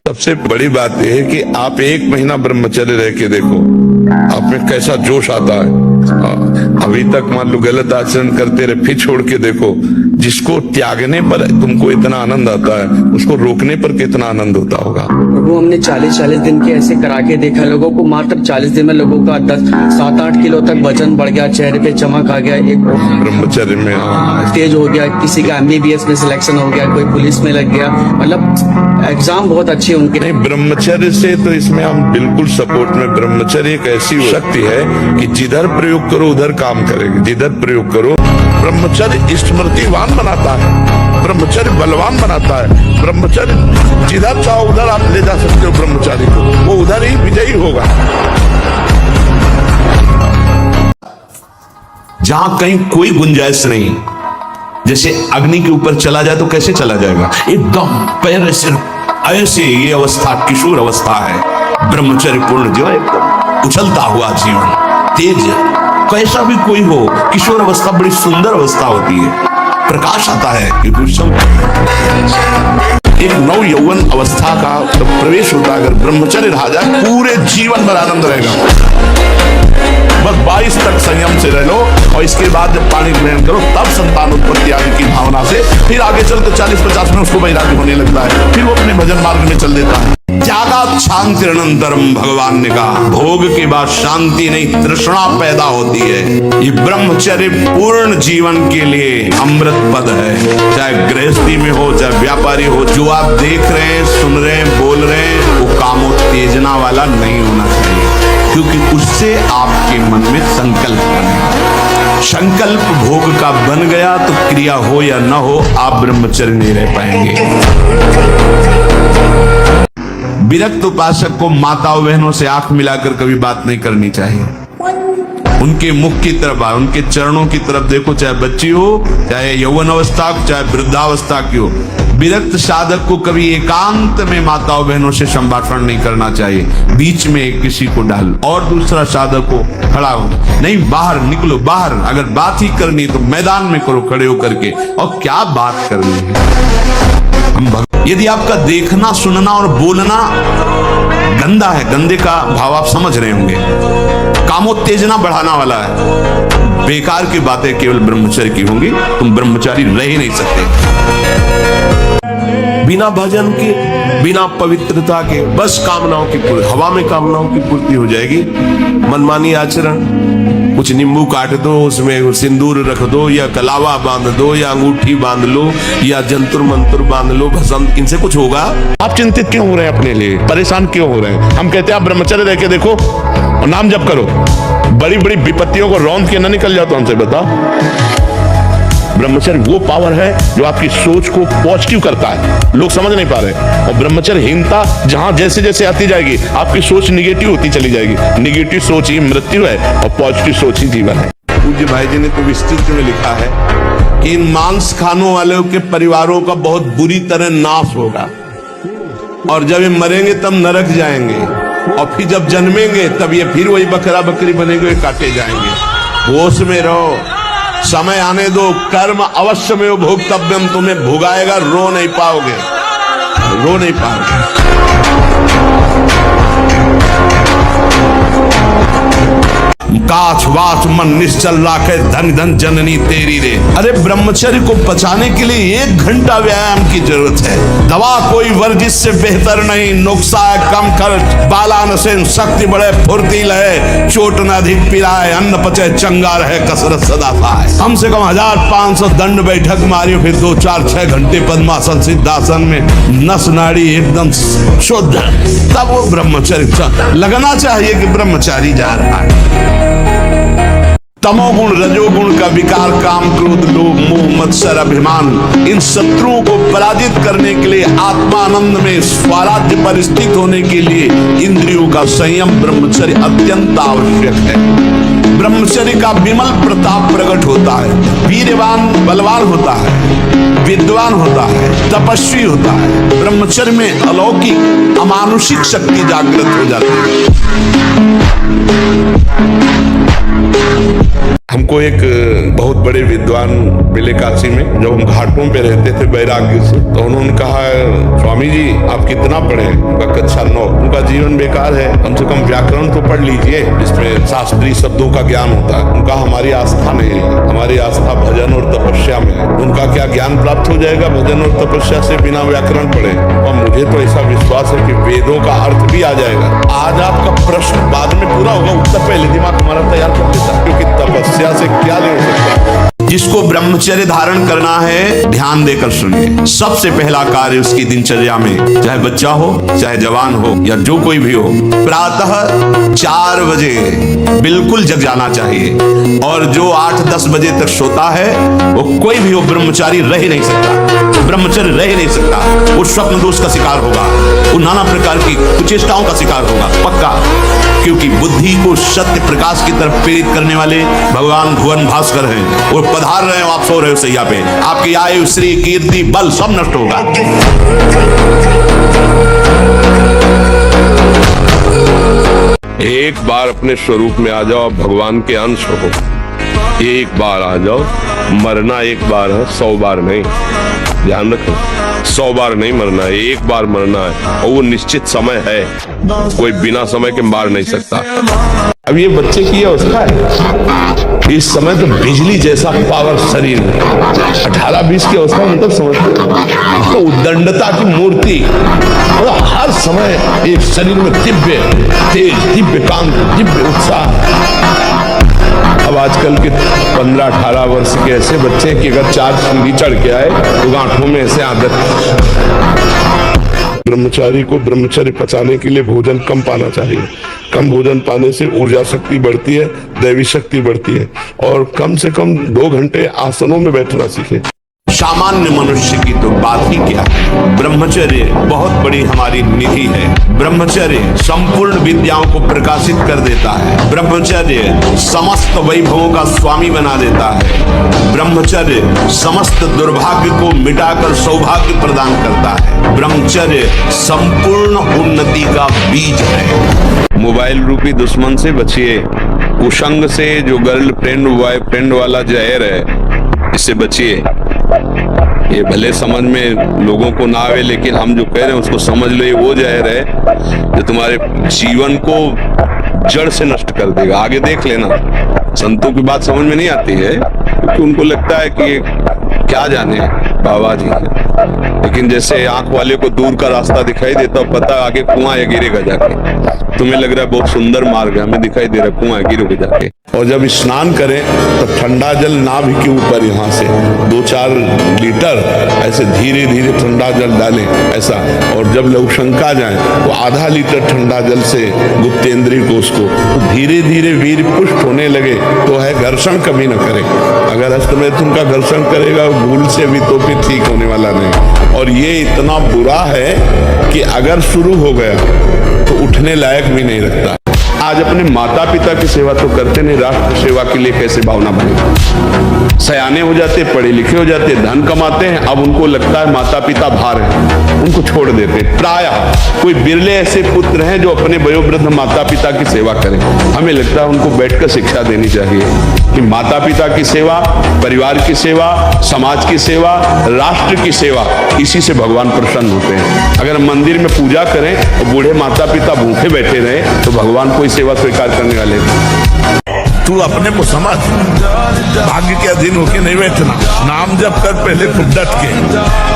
सबसे बड़ी बात यह है कि आप 1 महीना ब्रह्मचर्य रह के देखो, आप में कैसा जोश आता है। अभी तक मान लो गलत आचरण करते रहे, फिर छोड़ के देखो। जिसको त्यागने पर तुमको इतना आनंद आता है, उसको रोकने पर कितना आनंद होता होगा। वो हमने 40-40 दिन के ऐसे करा के देखा, लोगों को मात्र 40 दिन में लोगों का 7-8 किलो तक वजन बढ़ गया, चेहरे पे चमक आ गया, एक ब्रह्मचर्य में तेज हो गया, किसी का MBBS में सिलेक्शन हो गया, कोई पुलिस में लग गया, मतलब एग्जाम बहुत अच्छे उनके। नहीं, ब्रह्मचर्य से तो इसमें हम बिल्कुल सपोर्ट में। ब्रह्मचर्य एक ऐसी शक्ति है कि जिधर प्रयोग करो उधर काम करेगी, जिधर प्रयोग करो। ब्रह्मचर्य स्मृतिवान बनाता है, ब्रह्मचर्य बलवान बनाता है। ब्रह्मचर्य जिधर चाहो उधर आप ले जा सकते हो ब्रह्मचारी को, वो उधर ही विजयी होगा। जहां कहीं कोई गुंजाइश नहीं, जैसे अग्नि के ऊपर चला जाए तो कैसे चला जाएगा, एकदम पैर से ऐसे ये अवस्था किशोर अवस्था है। ब्रह्मचर्य पूर्ण जीवन, एकदम उछलता हुआ जीवन, तेज, कैसा भी कोई हो, किशोर अवस्था बड़ी सुंदर अवस्था होती है, प्रकाश आता है कि एक नव यौवन अवस्था का प्रवेश होता है। अगर ब्रह्मचर्य रहा जाए पूरे जीवन भर आनंद रहेगा। बस 22 तक संयम से रह लो, और इसके बाद जब पानी ग्रहण करो तब संतान उत्पत्ति आदि की भावना से फिर आगे चलते 40-50 में उसको वैराग्य होने लगता है, फिर वो अपने भजन मार्ग में चल देता है। त्यागात शांति अनंतरम, भगवान ने कहा, भोग के बाद शांति नहीं तृष्णा पैदा होती है। ये ब्रह्मचर्य पूर्ण जीवन के लिए अमृत पद है। चाहे गृहस्थी में हो, चाहे व्यापारी हो, जो आप देख रहे हैं, सुन रहे हैं, बोल रहे हैं, वो कामोत्तेजना वाला नहीं होना चाहिए, क्योंकि उससे आपके मन में संकल्प बने। संकल्प भोग का बन गया तो क्रिया हो या न हो, आप ब्रह्मचर्य नहीं रह पाएंगे। विरक्त उपासक को माताओं बहनों से आंख मिलाकर कभी बात नहीं करनी चाहिए। उनके मुख की तरफ, उनके चरणों की तरफ देखो, चाहे बच्ची हो, चाहे यौवन अवस्था, चाहे वृद्धावस्था की हो। विरक्त साधक को कभी एकांत में माताओं बहनों से संभाषण नहीं करना चाहिए, बीच में किसी को डाल, और दूसरा साधक को खड़ा हो, नहीं बाहर निकलो, बाहर अगर बात ही करनी तो मैदान में करो खड़े होकर के, और क्या बात करनी है। यदि आपका देखना, सुनना और बोलना गंदा है, गंदे का भाव आप समझ रहे होंगे, कामोत्तेजना बढ़ाना वाला है, बेकार की बातें केवल ब्रह्मचर्य की होंगी, तुम ब्रह्मचारी रह ही नहीं सकते। बिना भजन के, बिना पवित्रता के, बस कामनाओं की पूर्ति, हवा में कामनाओं की पूर्ति हो जाएगी। मनमानी आचरण, कुछ नींबू काट दो, उसमें सिंदूर रख दो, या कलावा बांध दो, या अंगूठी बांध लो, या जंतुर मंतुर बांध लो, भस्म, इनसे कुछ होगा? आप चिंतित क्यों हो रहे हैं, अपने लिए परेशान क्यों हो रहे हैं? हम कहते हैं आप ब्रह्मचर्य रह के देखो और नाम जप करो, बड़ी बड़ी विपत्तियों को रौंद के ना निकल जाओ। तो हमसे बताओ, ब्रह्मचर्य वो पावर है जो आपकी सोच को पॉजिटिव करता है, लोग समझ नहीं पा रहे। और ब्रह्मचर्यहीनता जहां जैसे जैसे आती जाएगी, आपकी सोच निगेटिव होती चली जाएगी। निगेटिव सोच ही मृत्यु है और पॉजिटिव सोच ही जीवन है। पूज्य भाई जी ने तो विस्तृत में लिखा है कि इन मांस खानों वालों के परिवारों का बहुत बुरी तरह नाश होगा, और जब ये मरेंगे तब नरक जाएंगे, और फिर जब जन्मेंगे तब ये फिर वही बकरा बकरी बनेंगे, काटे जाएंगे। होश में रहो, समय आने दो, कर्म अवश्य में भोक्तव्यम, तुम्हें भुगाएगा, रो नहीं पाओगे, रो नहीं पाओगे। काछ वाच मन निश्चल राखे, धन धन जननी तेरी रे। अरे ब्रह्मचर्य को बचाने के लिए 1 घंटा व्यायाम की जरूरत है। दवा कोई वर्जिश से बेहतर नहीं, नुस्खा है कम खर्च, बालान से शक्ति बढ़े, फुर्ती लहे, चोट न अधिक पिलाए, अन्न पचे चंगा रहे, कसरत सदा पाए। कम से कम 1500 दंड बैठक मारियो, फिर 2-4-6 घंटे पद्मासन सिद्धासन में नस नाड़ी एकदम शुद्ध, तब वो ब्रह्मचर्य लगना चाहिए कि ब्रह्मचारी जा रहा है। तमोगुण, रजोगुण का विकार, काम, क्रोध, लोभ, मोह, मत्सर, अभिमान, इन शत्रुओं को पराजित करने के लिए, आत्मानंद में स्वराज्य पर स्थित होने के लिए इंद्रियों का संयम, ब्रह्मचर्य अत्यंत आवश्यक है। ब्रह्मचर्य का विमल प्रताप प्रकट होता है, वीरवान बलवान होता है, विद्वान होता है, तपस्वी होता है। ब्रह्मचर्य में अलौकिक अमानुषिक शक्ति जागृत हो जाती है। हमको एक बहुत बड़े विद्वान मिले काशी में, जब हम घाटों पे रहते थे वैराग्य से, तो उन्होंने कहा स्वामी जी आप कितना पढ़े? उनका कक्षा 9। उनका जीवन बेकार है, कम से कम व्याकरण तो पढ़ लीजिए, इसमें शास्त्रीय शब्दों का ज्ञान होता है। उनका हमारी आस्था नहीं है, हमारी आस्था भजन और तपस्या में है। उनका क्या ज्ञान प्राप्त हो जाएगा भजन और तपस्या से बिना व्याकरण पढ़े? और मुझे तो ऐसा विश्वास है कि वेदों का अर्थ भी आ जाएगा। आज आपका प्रश्न बाद में पूरा होगा, उत्तर पहले दिमाग हमारा तैयार कर देता, क्योंकि तपस्या से क्या ले सकता है। जिसको ब्रह्मचर्य धारण करना है ध्यान देकर सुनिए। सबसे पहला कार्य उसकी दिनचर्या में, चाहे बच्चा हो चाहे जवान हो या जो कोई भी हो, प्रातः 4 बजे बिल्कुल जग जाना चाहिए। और जो 8-10 बजे तक सोता है वो कोई भी हो ब्रह्मचारी रह ही नहीं सकता, ब्रह्मचर्य रह ही नहीं सकता। वो स्वप्न दोष का शिकार होगा, वो नाना प्रकार की कुचेष्टाओं का शिकार होगा पक्का। क्योंकि बुद्धि को सत्य प्रकाश की तरफ प्रेरित करने वाले भगवान भुवन भास्कर हैं। वो पधार रहे हो, आप सो रहे हो सैया पे, आपकी आयु श्री कीर्ति बल सब नष्ट होगा। एक बार अपने स्वरूप में आ जाओ, भगवान के अंश हो। एक बार आ जाओ, मरना एक बार है, 100 बार नहीं। ध्यान रखो, 100 बार नहीं मरना है, एक बार मरना है, और वो निश्चित समय है, कोई बिना समय के मार नहीं सकता। अब ये बच्चे की अवस्था है, इस समय तो बिजली जैसा पावर शरीर में, 18-20 की अवस्था मतलब समझते तो उद्दंडता की मूर्ति, मतलब हर समय एक शरीर में दिव्य तेज, दिव्य कांति, दिव्य उत्साह। अब आजकल के 15-18 वर्ष के ऐसे बच्चे कि अगर 4 सीढ़ी चढ़ के आए तो गांठों में ऐसे आदत। ब्रह्मचारी को ब्रह्मचर्य पचाने के लिए भोजन कम पाना चाहिए। कम भोजन पाने से ऊर्जा शक्ति बढ़ती है, दैवी शक्ति बढ़ती है। और कम से कम 2 घंटे आसनों में बैठना सीखे। सामान्य मनुष्य की तो बात ही क्या है। ब्रह्मचर्य बहुत बड़ी हमारी निधि है। ब्रह्मचर्य संपूर्ण विद्याओं को प्रकाशित कर देता है। ब्रह्मचर्य समस्त वैभवों का स्वामी बना देता है। ब्रह्मचर्य समस्त दुर्भाग्य को मिटाकर सौभाग्य प्रदान करता है। ब्रह्मचर्य संपूर्ण उन्नति का बीज है। मोबाइल रूपी दुश्मन से बचिए, कुसंग से, जो गर्लफ्रेंड बॉयफ्रेंड वाला जहर है, इससे बचिए। ये भले समझ में लोगों को ना आवे, लेकिन हम जो कह रहे हैं उसको समझ लो, ये वो जहर है जो तुम्हारे जीवन को जड़ से नष्ट कर देगा। आगे देख लेना। संतों की बात समझ में नहीं आती है क्योंकि उनको लगता है कि क्या जाने बाबा जी, लेकिन जैसे आंख वाले को दूर का रास्ता दिखाई देता है, पता आगे कुआं है, गिरेगा जाके। तुम्हें लग रहा है बहुत सुंदर मार्ग है, हमें दिखाई दे रहा है कुआं है, गिरोगे जाके। और जब स्नान करें तो ठंडा जल नाभि के ऊपर यहाँ से 2-4 लीटर ऐसे धीरे धीरे ठंडा जल डालें ऐसा। और जब लघुशंका जाए तो आधा लीटर ठंडा जल से गुप्तेंद्रीय कोष को तो धीरे धीरे वीर पुष्ट होने लगे तो है घर्षण कभी न करे। अगर हस्तमैथुन का घर्षण करेगा भूल से भी तो फिर ठीक होने वाला नहीं। और ये इतना बुरा है कि अगर शुरू हो गया तो उठने लायक भी नहीं रखता। आज अपने माता पिता की सेवा तो करते नहीं, राष्ट्र सेवा के लिए कैसे भावना बनेगी। सयाने हो जाते, पढ़े लिखे हो जाते, धन कमाते हैं, अब उनको लगता है माता पिता भार हैं, उनको छोड़ देते। प्रायः कोई बिरले ऐसे पुत्र हैं जो अपने वयोवृद्ध माता पिता की सेवा करें। हमें लगता है उनको बैठकर शिक्षा देनी चाहिए कि माता पिता की सेवा, परिवार की सेवा, समाज की सेवा, राष्ट्र की सेवा, इसी से भगवान प्रसन्न होते हैं। अगर मंदिर में पूजा करें और बूढ़े माता पिता भूखे बैठे रहे तो भगवान कोई सेवा स्वीकार करने वाले नहीं। तू अपने को समझ, भाग्य के अधीन होके नहीं बैठना। नाम जप कर पहले खुद डट के,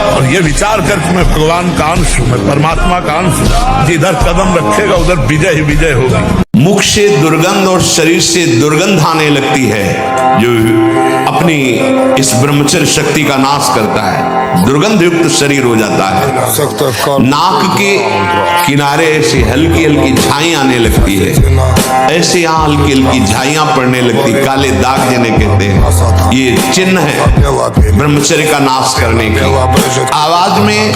और ये विचार कर कि मैं भगवान का अंश हूं, मैं परमात्मा का अंश हूं। जिधर कदम रखेगा उधर विजय ही विजय होगी। मुख से दुर्गंध और शरीर से दुर्गंध आने लगती है जो अपनी इस ब्रह्मचर्य शक्ति का नाश करता है। दुर्गंध युक्त शरीर हो जाता है। नाक के किनारे ऐसी हल्की हल्की झाई आने लगती है, ऐसे यहाँ हल्की हल्की झाइयां पड़ने लगती, काले दाग जिन्हें कहते हैं। ये चिन्ह है ब्रह्मचर्य का नाश करने की। आवाज में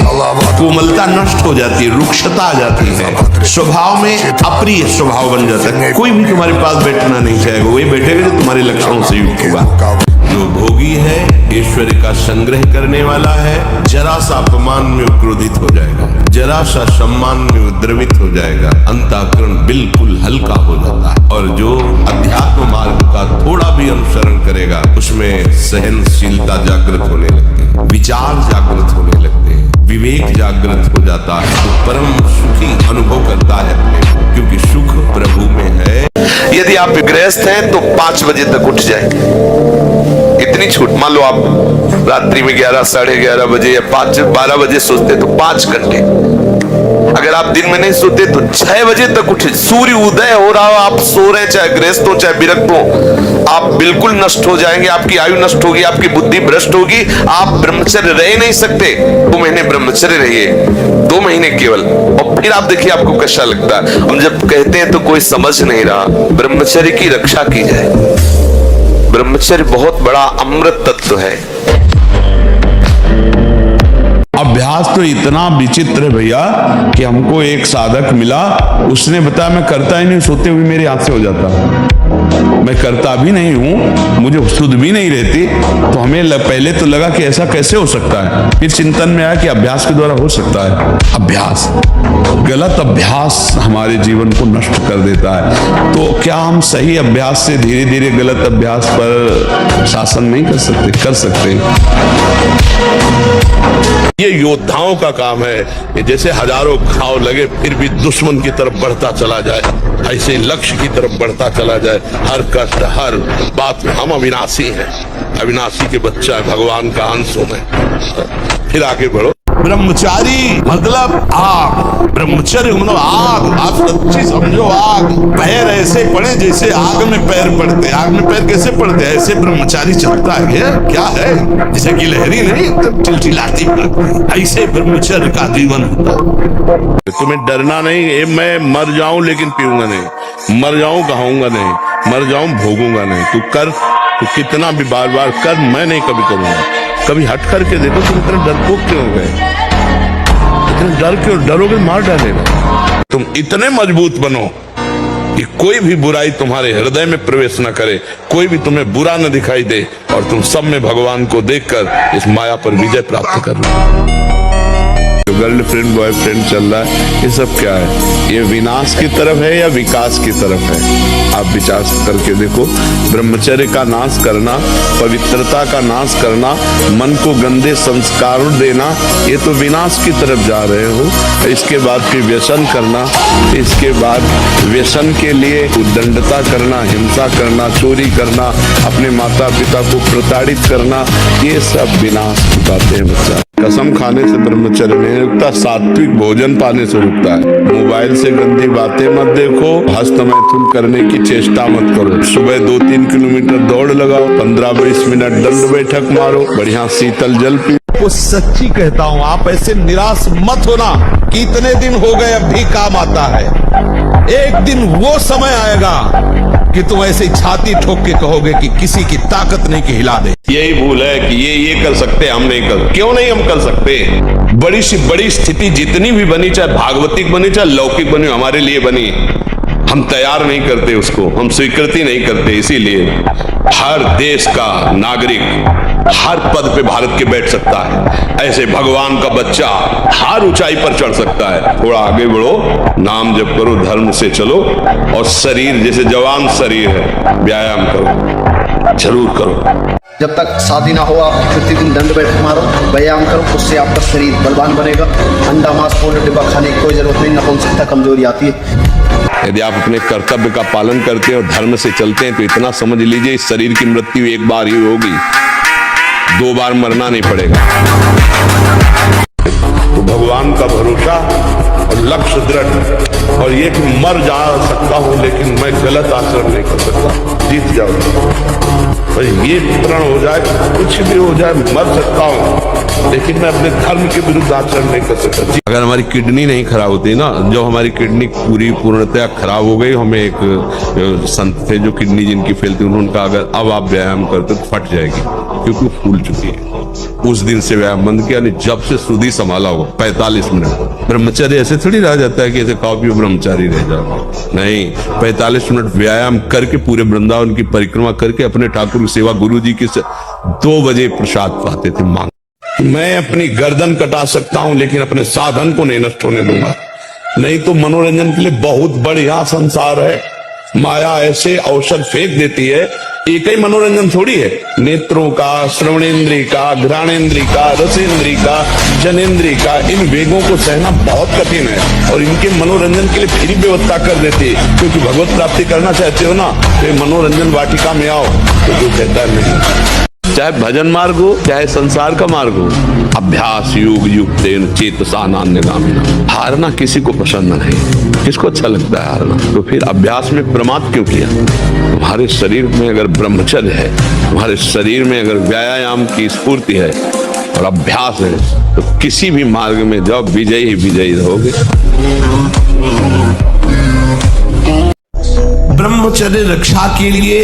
कोमलता नष्ट हो जाती है, रुक्षता आ जाती है, स्वभाव में अप्रिय स्वभाव बन जाता है। कोई भी तुम्हारे पास बैठना नहीं चाहेगा, वही बैठेगा जो तुम्हारे लक्षणों से युक्त होगा। जो भोगी है, ऐश्वर्य का संग्रह करने वाला है, जरा सा अपमान में क्रोधित हो जाएगा, जरा सा सम्मान में उद्रवित हो जाएगा, अंतःकरण बिल्कुल हल्का हो जाता है। और जो अध्यात्म मार्ग का थोड़ा भी अनुसरण करेगा, उसमें सहनशीलता जागृत होने लगती है, विचार जागृत होने लगते हैं, विवेक जागृत हो जाता है, तो परम सुखी अनुभव करता है अपने को, क्योंकि सुख प्रभु में है। यदि आप गृहस्थ हैं तो 5 बजे तक उठ जाएंगे। इतनी छूट, मान लो आप रात्रि में 11, साढ़े 11 बजे या 12 बजे सोते तो 5 घंटे। अगर आप दिन में नहीं सोते तो 6 बजे तक उठे। सूर्य उदय हो रहा हो, आप सो रहे, चाहे गृहस्थ हो चाहे विरक्त हो, आप बिल्कुल नष्ट हो जाएंगे, आपकी आयु नष्ट होगी, आपकी बुद्धि भ्रष्ट होगी, आप ब्रह्मचर्य रह नहीं सकते। 2 महीने ब्रह्मचर्य रहिए, 2 महीने केवल, और फिर आप देखिए आपको कैसा लगता है। हम जब कहते हैं तो कोई समझ नहीं रहा, ब्रह्मचर्य की रक्षा की जाए। ब्रह्मचर्य बहुत बड़ा अमृत तत्व है। अभ्यास तो इतना विचित्र है भैया कि हमको एक साधक मिला, उसने बताया मैं करता ही नहीं, सोते हुए मेरे हाथ से हो जाता, मैं करता भी नहीं हूं, मुझे सुध भी नहीं रहती। तो हमें पहले तो लगा कि ऐसा कैसे हो सकता है, फिर चिंतन में आया कि अभ्यास के द्वारा हो सकता है। अभ्यास, गलत अभ्यास हमारे जीवन को नष्ट कर देता है। तो क्या हम सही अभ्यास से धीरे धीरे गलत अभ्यास पर शासन नहीं कर सकते? कर सकते। ये योद्धाओं का काम है कि जैसे हजारों घाव लगे फिर भी दुश्मन की तरफ बढ़ता चला जाए, ऐसे लक्ष्य की तरफ बढ़ता चला जाए। हर कष्ट, हर बात में हम अविनाशी हैं, अविनाशी के बच्चा है, भगवान का अंश हूं मैं। फिर आगे बढ़ो। ब्रह्मचारी मतलब आग, ब्रह्मचर्य मतलब आग। आप सच्ची समझो, आग। पैर ऐसे पड़े जैसे आग में पैर पड़ते। आग में पैर कैसे पड़ते? ऐसे ब्रह्मचारी चलता है। क्या है? जैसे गिलहरी नहीं चिलचिलाती, ऐसे ब्रह्मचर्य का जीवन होता है। तुम्हें डरना नहीं, मैं मर जाऊं लेकिन पीऊंगा नहीं, मर जाऊं खाऊंगा नहीं, मर जाऊं भोगूंगा नहीं। तू कर, तू कितना भी बार बार कर, मैं नहीं कभी करूंगा। कभी हट करके देखो, तुम इतने डरपोक क्यों हो गए? इतने डर क्यों? डरोगे मार डालेगा। तुम इतने मजबूत बनो कि कोई भी बुराई तुम्हारे हृदय में प्रवेश न करे, कोई भी तुम्हें बुरा न दिखाई दे, और तुम सब में भगवान को देखकर इस माया पर विजय प्राप्त कर लो। गर्लफ्रेंड बॉयफ्रेंड चल रहा है, ये सब क्या है? ये विनाश की तरफ है या विकास की तरफ है? आप विचार करके देखो। ब्रह्मचर्य का नाश करना, पवित्रता का नाश करना, मन को गंदे संस्कार देना, ये तो विनाश की तरफ जा रहे हो। इसके बाद फिर व्यसन करना, इसके बाद व्यसन के लिए उद्दंडता करना, हिंसा करना, चोरी करना, अपने माता पिता को प्रताड़ित करना, ये सब विनाश की बातें हैं बच्चा। कसम खाने से ब्रह्मचर्य नहीं रुकता, सात्विक भोजन पाने से रुकता है। मोबाइल से गंदी बातें मत देखो, हस्तमैथुन करने की चेष्टा मत करो। सुबह 2-3 किलोमीटर दौड़ लगाओ, 15-20 मिनट दंड बैठक मारो, बढ़िया शीतल जल पी। वो सच्ची कहता हूँ, आप ऐसे निराश मत होना कि इतने दिन हो गए अब भी काम आता है। एक दिन वो समय आएगा कि तुम ऐसे छाती ठोक के कहोगे कि किसी की ताकत नहीं कि हिला दे। यही भूल है कि ये कर सकते, हम नहीं कर। क्यों नहीं हम कर सकते? बड़ी सी बड़ी स्थिति जितनी भी बनी, चाहे भागवतिक बनी चाहे लौकिक बनी, हमारे लिए बनी, हम तैयार नहीं करते उसको, हम स्वीकृति नहीं करते। इसीलिए हर देश का नागरिक हर पद पे भारत के बैठ सकता है, ऐसे भगवान का बच्चा हर ऊंचाई पर चढ़ सकता है। थोड़ा आगे बढ़ो, नाम जप करो, धर्म से चलो, और शरीर जैसे जवान शरीर है, व्यायाम करो, जरूर करो। जब तक शादी ना हो, आप प्रतिदिन दंड बैठक मारो, व्यायाम करो, उससे आपका शरीर बलवान बनेगा। अंडा मांस पोल्ट्री डिब्बा खाने की कोई जरूरत नहीं, नपुंसकता कमजोरी आती है। यदि आप अपने कर्तव्य का पालन करते हैं और धर्म से चलते हैं तो इतना समझ लीजिए, इस शरीर की मृत्यु एक बार ही होगी, 2 बार मरना नहीं पड़ेगा। तो भगवान का भरोसा और लक्ष्य दृढ़, और ये कि मर जा सकता हूं लेकिन मैं गलत आचरण नहीं कर सकता, जीत जाऊंगा। ये प्रण हो जाए, कुछ भी हो जाए, मर सकता हूं लेकिन मैं अपने धर्म के विरुद्ध आचरण नहीं कर सकता। अगर हमारी किडनी नहीं खराब होती ना, जब हमारी किडनी पूर्णतया खराब हो गई, हमें एक संत थे जो किडनी जिनकी फेल थी, उन्होंने कहा अगर अब आप व्यायाम करते तो फट जाएगी, क्योंकि वो फूल चुकी है। उस दिन से व्यायाम बंद किया, नहीं जब से सुधी संभाला हो 45 मिनट। ब्रह्मचारी ऐसे थोड़ी रह जाता है कि ऐसे खाओ पियो ब्रह्मचारी रह जाओ, नहीं, 45 मिनट व्यायाम करके पूरे वृंदावन की परिक्रमा करके अपने ठाकुर गुरु सेवा, गुरु जी की 2 बजे प्रसाद पाते थे मांग। मैं अपनी गर्दन कटा सकता हूं लेकिन अपने साधन को नहीं नष्ट होने दूंगा। नहीं तो मनोरंजन के लिए बहुत बढ़िया संसार है। माया ऐसे अवसर फेंक देती है, एक ही मनोरंजन थोड़ी है, नेत्रों का, श्रवणेन्द्रिय का, घ्राणेन्द्रिय का, रसेंद्रिय का, जनेन्द्रिय का, इन वेगों को सहना बहुत कठिन है और इनके मनोरंजन के लिए फिर व्यवस्था कर देती है। क्योंकि भगवत प्राप्ति करना चाहते हो ना, तो मनोरंजन वाटिका में आओ, तो जो कहता है नहीं। चाहे भजन मार्ग हो, चाहे संसार का मार्ग हो, अभ्यास योग युक्तेन चेतसा नान्यगामिना। हारना किसी को पसंद नहीं, किसको अच्छा लगता है हारना? तो फिर अभ्यास में प्रमाद क्यों किया? तुम्हारे शरीर में अगर ब्रह्मचर्य है, तुम्हारे शरीर में अगर व्यायाम की स्फूर्ति है और अभ्यास है, तो किसी भी मार्ग में जाओ, विजयी ही विजयी रहोगे। ब्रह्मचर्य रक्षा के लिए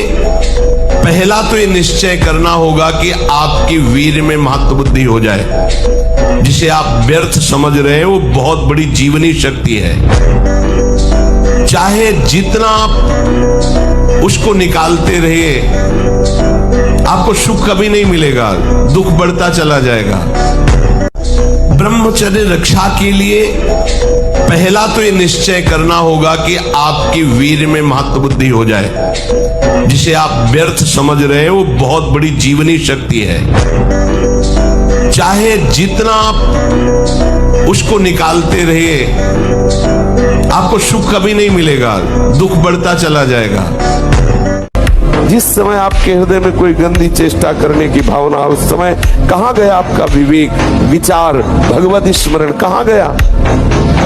पहला तो ये निश्चय करना होगा कि आपकी वीर में महत्वबुद्धि हो जाए। जिसे आप व्यर्थ समझ रहे हैं वो बहुत बड़ी जीवनी शक्ति है। चाहे जितना आप उसको निकालते रहिए, आपको सुख कभी नहीं मिलेगा, दुख बढ़ता चला जाएगा। ब्रह्मचर्य रक्षा के लिए पहला तो ये निश्चय करना होगा कि आपकी वीर में महत्वबुद्धि हो जाए। जिसे आप व्यर्थ समझ रहे हैं वो बहुत बड़ी जीवनी शक्ति है। चाहे जितना आप उसको निकालते रहिए, आपको सुख कभी नहीं मिलेगा, दुख बढ़ता चला जाएगा। जिस समय आपके हृदय में कोई गंदी चेष्टा करने की भावना, उस समय कहाँ गया आपका विवेक, विचार, भगवत स्मरण कहाँ गया?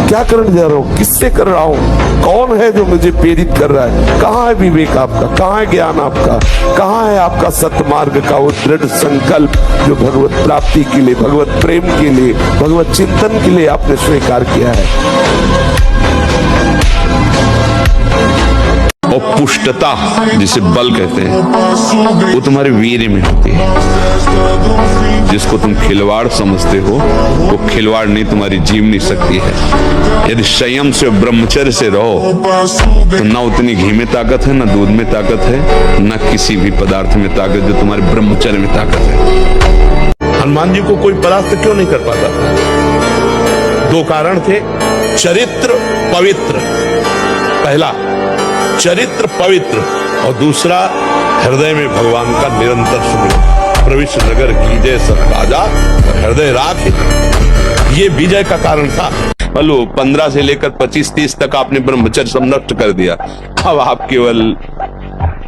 क्या करने जा रहा हूँ, किससे कर रहा हूँ, कौन है जो मुझे प्रेरित कर रहा है? कहाँ है विवेक आपका, कहाँ है ज्ञान आपका, कहाँ है आपका सतमार्ग का वो दृढ़ संकल्प जो भगवत प्राप्ति के लिए, भगवत प्रेम के लिए, भगवत चिंतन के लिए आपने स्वीकार किया है? और पुष्टता जिसे बल कहते हैं, वो तुम्हारे वीर्य में होती है। जिसको तुम खिलवाड़ समझते हो, वो खिलवाड़ नहीं, तुम्हारी जीवनी शक्ति है। यदि संयम से ब्रह्मचर्य से रहो, तो ना उतनी घी में ताकत है, ना दूध में ताकत है, ना किसी भी पदार्थ में ताकत जो तुम्हारे ब्रह्मचर्य में ताकत है। हनुमान जी को कोई परास्त क्यों नहीं कर पाता था? 2 कारण थे, चरित्र पवित्र। पहला चरित्र पवित्र और दूसरा हृदय में भगवान का निरंतर सुमिरन। प्रविष्ट नगर कीजे सब राजा हृदय राख, ये विजय का कारण था। बोलो 15 से लेकर 25-30 तक आपने ब्रह्मचर्य सब नष्ट कर दिया। अब आप केवल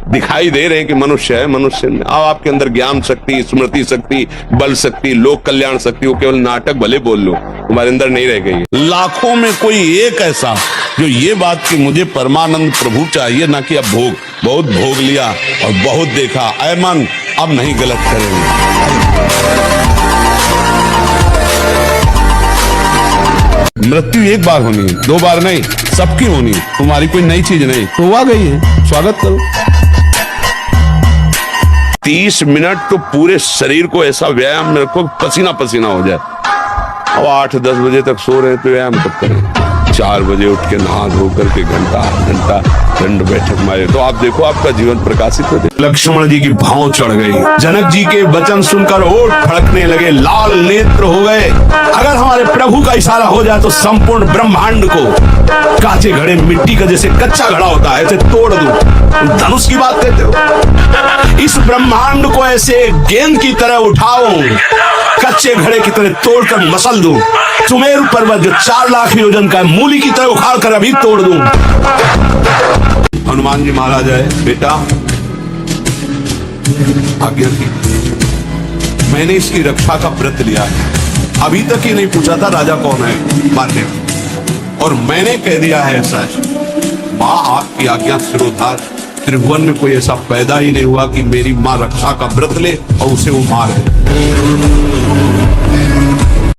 दिखाई दे रहे हैं कि मनुष्य है, मनुष्य अब आपके अंदर ज्ञान शक्ति, स्मृति शक्ति, बल शक्ति, लोक कल्याण शक्ति, वो केवल नाटक भले बोल लो, तुम्हारे अंदर नहीं रह गई। लाखों में कोई एक ऐसा जो ये बात कि मुझे परमानंद प्रभु चाहिए, ना कि अब भोग, बहुत भोग लिया और बहुत देखा, ऐ मन अब नहीं गलत करेंगे। मृत्यु एक बार होनी है, 2 बार नहीं, सबकी होनी है। तुम्हारी कोई नई चीज नहीं, तो आ गई है, स्वागत करो। 30 मिनट तो पूरे शरीर को ऐसा व्यायाम में रखो, पसीना पसीना हो जाए। अब 8-10 बजे तक सो रहे तो व्यायाम कब करें? 4 बजे उठ के नहा धो करके घंटा दंड बैठक मारे, तो आप देखो आपका जीवन प्रकाशित हो जाए। लक्ष्मण जी की भाव चढ़ गई। जनक जी के वचन सुनकर ओठ फड़कने लगे, लाल नेत्र हो गए। अगर हमारे प्रभु का इशारा हो जाए तो संपूर्ण ब्रह्मांड को कांचे घड़े मिट्टी का जैसे कच्चा घड़ा होता है ऐसे तोड़ दूं। धनुष की बात कहते हो? इस ब्रह्मांड को ऐसे गेंद की तरह उठाऊं, कच्चे घड़े की तरह तोड़कर मसल दूं। सुमेरु पर्वत जो 4 लाख योजन का मूली की तरह उखाड़ कर अभी तोड़ दूं। हनुमान जी महाराज है, बेटा आज्ञा की, मैंने इसकी रक्षा का व्रत लिया है। अभी तक ही नहीं पूछा था राजा कौन है मारने, और मैंने कह दिया है ऐसा है। माँ आपकी आज्ञा सिरोधार, त्रिभुवन में कोई ऐसा पैदा ही नहीं हुआ कि मेरी माँ रक्षा का व्रत ले और उसे वो मारे।